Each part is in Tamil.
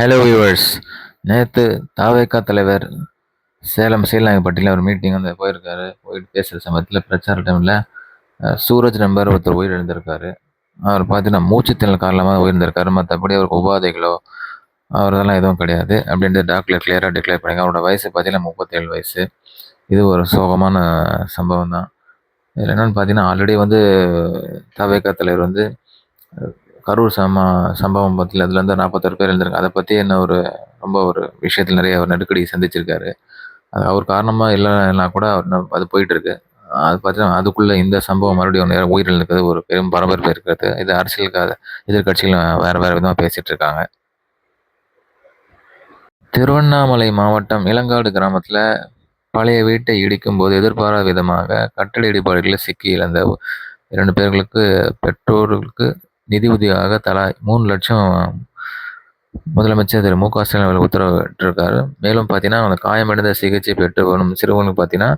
Hello viewers. நேத்து தவேகா தலைவர் சேலம் சீலநாயக்கன்பட்டியில ஒரு மீட்டிங் வந்து போயிருக்காரு. போயிட்டு பேசுற சமயத்துல பிரச்சார டைம்ல சூரஜ் நம்பர் ஒருத்தர் உயிரிழந்திருக்காரு. அவர் பார்த்தீங்கன்னா மூச்சுத் திணறல் காரணமா உயிரிழந்திருக்காரு. மத்தபடி அவருக்கு உபாதைகளோ, அதெல்லாம் எதுவும் கிடையாது. அப்படின்ட்டு டாக்டர் கிளியரா டிக்ளேர் பண்ணிருக்காங்க. அவரோட வயசு பார்த்தீங்கன்னா 37 வயசு. இது ஒரு சோகமான சம்பவம் தான். இதுல என்னன்னு பார்த்தீங்கன்னா, ஆல்ரெடி வந்து தவேகா தலைவர் வந்து கரூர் சம்பவம் பத்தில அதுலேருந்து 41 பேர் இறந்திருக்காங்க. அத பத்தி என்ன ரொம்ப ஒரு விஷயத்துல நெறைய ஒரு நெருக்கடி சந்திச்சிருக்காரு. அது அவர் காரணமா இல்லன்னா கூட அது போயிட்டுருக்கு. அது பார்த்தீங்கன்னா, அதுக்குள்ள இந்த சம்பவம் மறுபடியும் உயிரிழந்திருக்கிறது ஒரு பெரும் பரபரப்பு இருக்கிறது. இது அரசியலுக்காக எதிர்க்கட்சிகள் வேற வேற விதமா பேசிட்டு இருக்காங்க. திருவண்ணாமலை மாவட்டம் இளங்காடு கிராமத்துல பழைய வீட்டை இடிக்கும்போது எதிர்பாராத விதமாக கட்டட இடிபாடுகளில் சிக்கி இழந்த 2 பேர்களுக்கு பெற்றோர்களுக்கு நிதி உதவியாக தலா 3,00,000 முதலமைச்சர் திரு மு.க. ஸ்டாலின் அவர்கள் உத்தரவிட்டிருக்காரு. மேலும் பார்த்தீங்கன்னா, அந்த காயமடைந்த சிகிச்சை பெற்று வரும் சிறுவர்களுக்கு பார்த்தீங்கன்னா,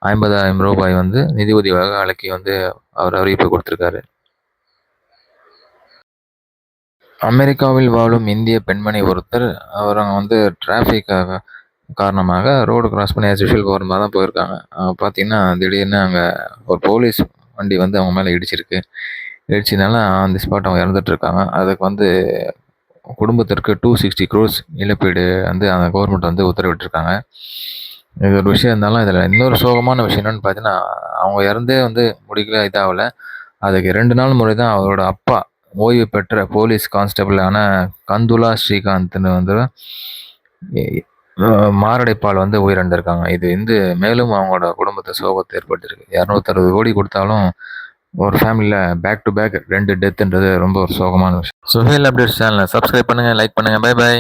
ரூ. 50,000 வந்து நிதி உதவியாக அளிக்க வந்து அவர் அறிவிப்பு குடுத்திருக்காரு. அமெரிக்காவில் வாழும் இந்திய பெண்மணி ஒருத்தர், அவங்க வந்து டிராஃபிக் காரணமாக ரோடு கிராஸ் பண்ணி ஆஸ் யூசுவல் போற மாரி தான் போயிருக்காங்க. பார்த்தீங்கன்னா, திடீர்னு அங்க ஒரு போலீஸ் வண்டி வந்து அவங்க மேல இடிச்சிருக்கு. இடிச்சதுனால ஆன் தி ஸ்பாட் அவங்க இறந்துட்டு இருக்காங்க. அதுக்கு வந்து குடும்பத்திற்கு 260 crores இழப்பீடு வந்து அந்த கவர்மெண்ட் வந்து உத்தரவிட்டிருக்காங்க. இது ஒரு விஷயம் இருந்தாலும், இதுல இன்னொரு சோகமான விஷயம் என்னன்னு பார்த்தீங்கன்னா, அவங்க இறந்தே வந்து முடிக்கல, இதாவல. அதுக்கு 2 நாள் முறை தான் அவரோட அப்பா, ஓய்வு பெற்ற போலீஸ் கான்ஸ்டபிளான கந்துலா ஸ்ரீகாந்த்ன்னு வந்து எ அ மாரடைப்பால் வந்து உயிரிழந்திருக்காங்க. இது வந்து மேலும் அவங்களோட குடும்பத்த சோகத்த ஏற்படுத்தியிருக்கு. 260 கோடி குடுத்தாலும், ஒரு ஃபேமிலில பேக் டு பேக் 2 டெத்துன்றது ரொம்ப ஒரு சோகமான விஷயம். சுஹேல் அப்டேட்ஸ் சேனல சப்ஸ்கிரைப் பண்ணுங்க, லைக் பண்ணுங்க. Bye by.